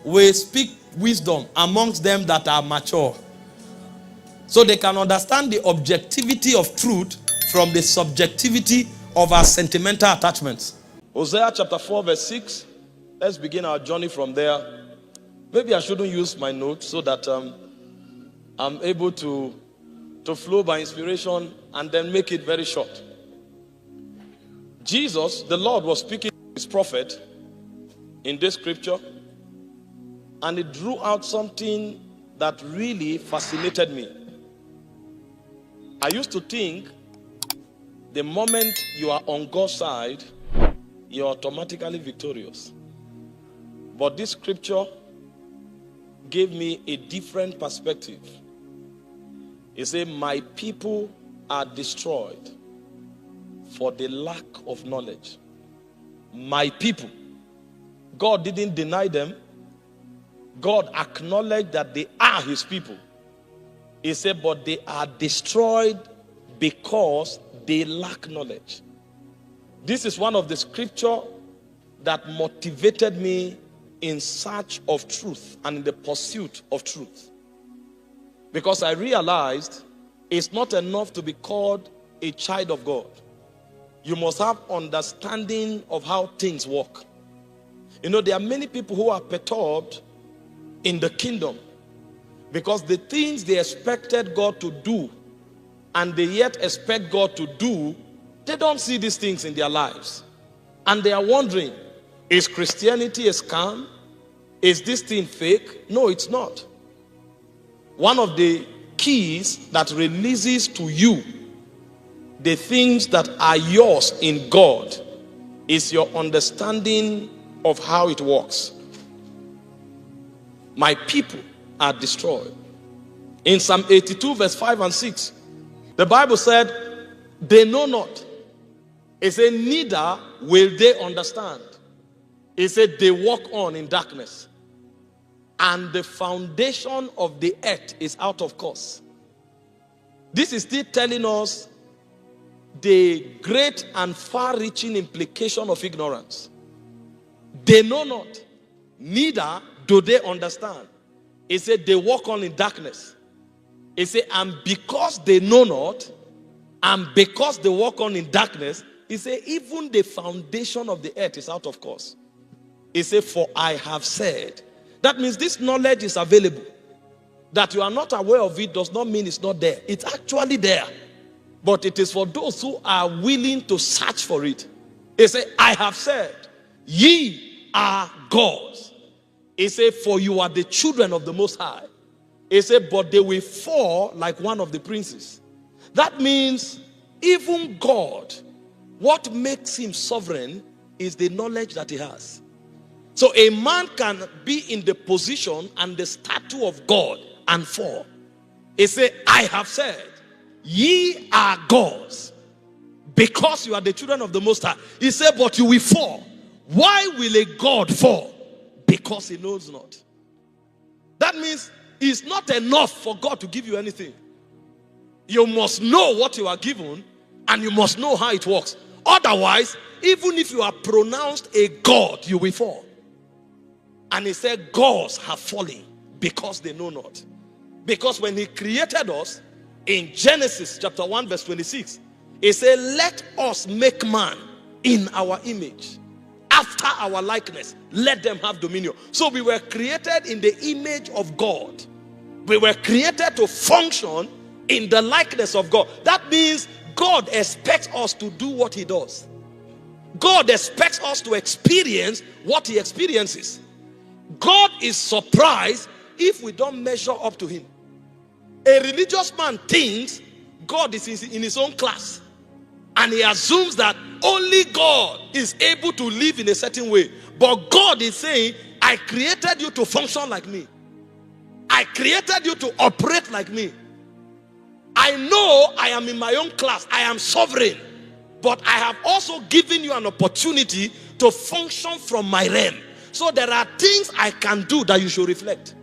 will speak wisdom amongst them that are mature. So they can understand the objectivity of truth from the subjectivity of our sentimental attachments. Hosea chapter 4 verse 6. Let's begin our journey from there. Maybe I shouldn't use my notes so that I'm able to flow by inspiration and then make it very short. Jesus, the Lord, was speaking to his prophet in this scripture, and it drew out something that really fascinated me. I used to think the moment you are on God's side, you're automatically victorious. But this scripture gave me a different perspective. It said, my people are destroyed for the lack of knowledge. My people. God didn't deny them. God acknowledged that they are his people. He said, but they are destroyed because they lack knowledge. This is one of the scripture that motivated me in search of truth and in the pursuit of truth. Because I realized it's not enough to be called a child of God. You must have understanding of how things work. You know, there are many people who are perturbed in the kingdom because the things they expected God to do and they yet expect God to do, they don't see these things in their lives. And they are wondering, is Christianity a scam? Is this thing fake? No, it's not. One of the keys that releases to you the things that are yours in God is your understanding of how it works. My people are destroyed. In Psalm 82 verse 5 and 6, the Bible said, they know not. It said, neither will they understand. It said, they walk on in darkness. And the foundation of the earth is out of course. This is still telling us the great and far-reaching implication of ignorance. They know not, neither do they understand. It said they walk on in darkness. It said, and because they know not, and because they walk on in darkness, it said even the foundation of the earth is out of course. It said, for I have said. That means this knowledge is available. That you are not aware of it does not mean it's not there. It's actually there. But it is for those who are willing to search for it. It says, I have said, ye are gods. It says, for you are the children of the Most High. It says, but they will fall like one of the princes. That means even God, what makes him sovereign is the knowledge that he has. So a man can be in the position and the statue of God and fall. It says, I have said, ye are gods, because you are the children of the Most High. He said, but you will fall. Why will a God fall? Because he knows not. That means it's not enough for God to give you anything. You must know what you are given, and you must know how it works. Otherwise, even if you are pronounced a God, you will fall. And he said, gods have fallen because they know not. Because when he created us, in Genesis chapter 1 verse 26, he said, let us make man in our image, after our likeness. Let them have dominion. So we were created in the image of God. We were created to function in the likeness of God. That means God expects us to do what he does. God expects us to experience what he experiences. God is surprised if we don't measure up to him. A religious man thinks God is in his own class, and he assumes that only God is able to live in a certain way. But God is saying, I created you to function like me. I created you to operate like me. I know I am in my own class. I am sovereign. But I have also given you an opportunity to function from my realm. So there are things I can do that you should reflect.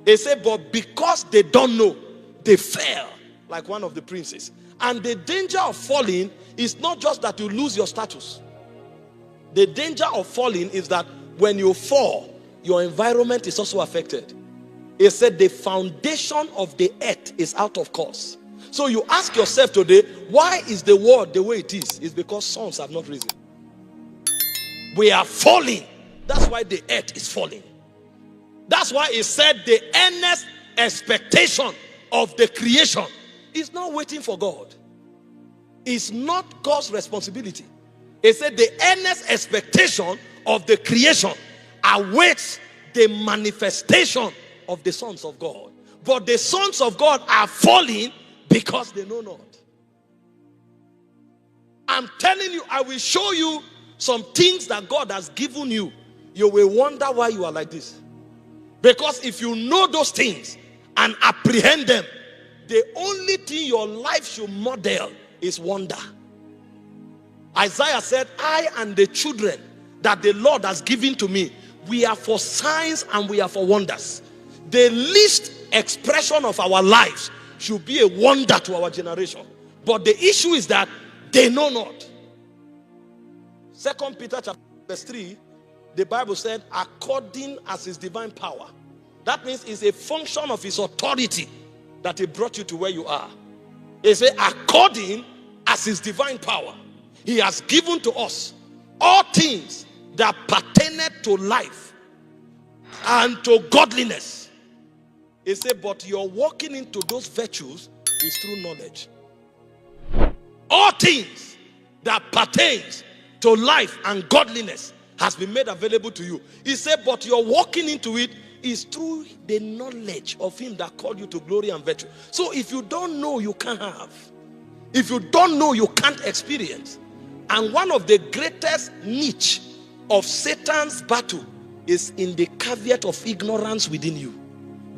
They say, but because they don't know, they fell like one of the princes. And the danger of falling is not just that you lose your status. The danger of falling is that when you fall, your environment is also affected. He said the foundation of the earth is out of course. So you ask yourself today, why is the world the way it is? It's because suns have not risen. We are falling. That's why the earth is falling. That's why he said the earnest expectation of the creation is not waiting for God. It's not God's responsibility. He said the earnest expectation of the creation awaits the manifestation of the sons of God. But the sons of God are falling because they know not. I'm telling you, I will show you some things that God has given you. You will wonder why you are like this. Because if you know those things and apprehend them, the only thing your life should model is wonder. Isaiah said, I and the children that the Lord has given to me, we are for signs and we are for wonders. The least expression of our lives should be a wonder to our generation. But the issue is that they know not. 2 Peter chapter verse 3, the Bible said, according as his divine power. That means it's a function of his authority that he brought you to where you are. He said, according as his divine power, he has given to us all things that pertain to life and to godliness. He said, but you're walking into those virtues is through knowledge. All things that pertains to life and godliness has been made available to you. He said, but you're walking into it is through the knowledge of him that called you to glory and virtue. So if you don't know, you can't have. If you don't know, you can't experience. And one of the greatest niche of Satan's battle is in the caveat of ignorance within you.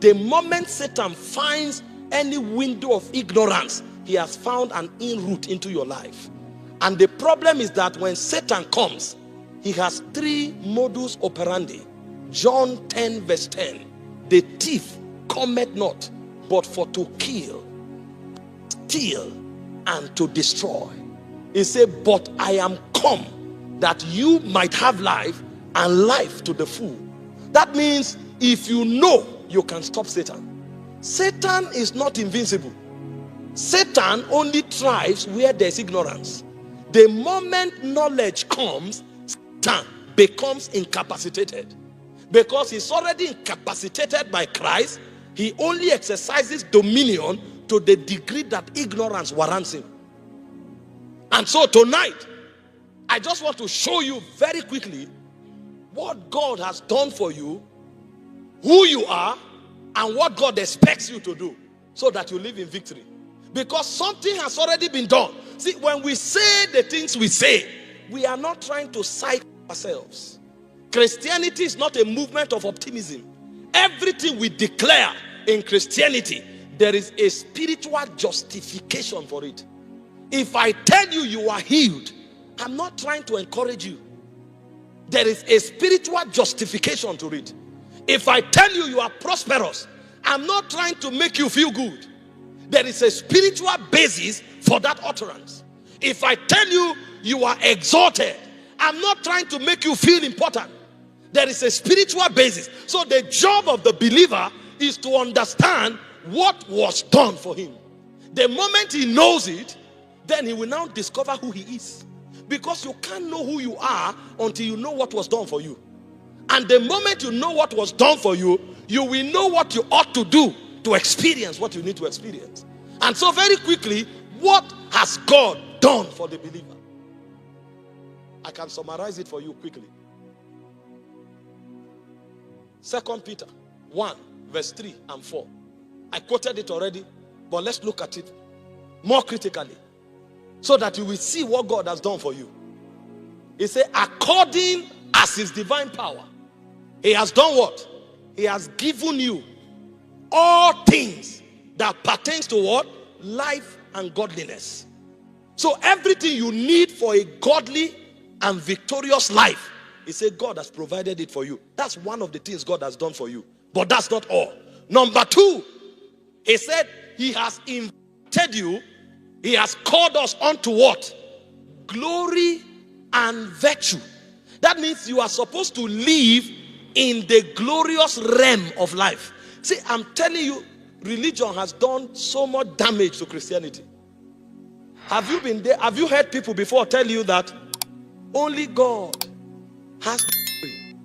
The moment Satan finds any window of ignorance, he has found an in-route into your life. And the problem is that when Satan comes, he has three modus operandi. John 10 verse 10. The thief cometh not, but for to kill, steal, and to destroy. He said, but I am come that you might have life and life to the full. That means if you know, you can stop Satan. Satan is not invincible. Satan only thrives where there's ignorance. The moment knowledge comes, Satan becomes incapacitated. Because he's already incapacitated by Christ, he only exercises dominion to the degree that ignorance warrants him. And so tonight, I just want to show you very quickly what God has done for you, who you are, and what God expects you to do so that you live in victory. Because something has already been done. See, when we say the things we say, we are not trying to psych ourselves. Christianity is not a movement of optimism. Everything we declare in Christianity, there is a spiritual justification for it. If I tell you you are healed, I'm not trying to encourage you. There is a spiritual justification to it. If I tell you you are prosperous, I'm not trying to make you feel good. There is a spiritual basis for that utterance. If I tell you you are exalted, I'm not trying to make you feel important. There is a spiritual basis. So the job of the believer is to understand what was done for him. The moment he knows it, then he will now discover who he is. Because you can't know who you are until you know what was done for you. And the moment you know what was done for you, you will know what you ought to do to experience what you need to experience. And so very quickly, what has God done for the believer? I can summarize it for you quickly. 2 Peter 1 verse 3 and 4. I quoted it already, but let's look at it more critically so that you will see what God has done for you. He said, according as his divine power, he has done what? He has given you all things that pertains to what? Life and godliness. So everything you need for a godly and victorious life, he said God has provided it for you. That's one of the things God has done for you. But that's not all. Number two, he said he has invited you. He has called us unto what? Glory and virtue. That means you are supposed to live in the glorious realm of life. See, I'm telling you, religion has done so much damage to Christianity. Have you been there? Have you heard people before tell you that only God has glory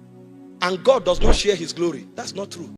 and God does not share his glory? That's not true.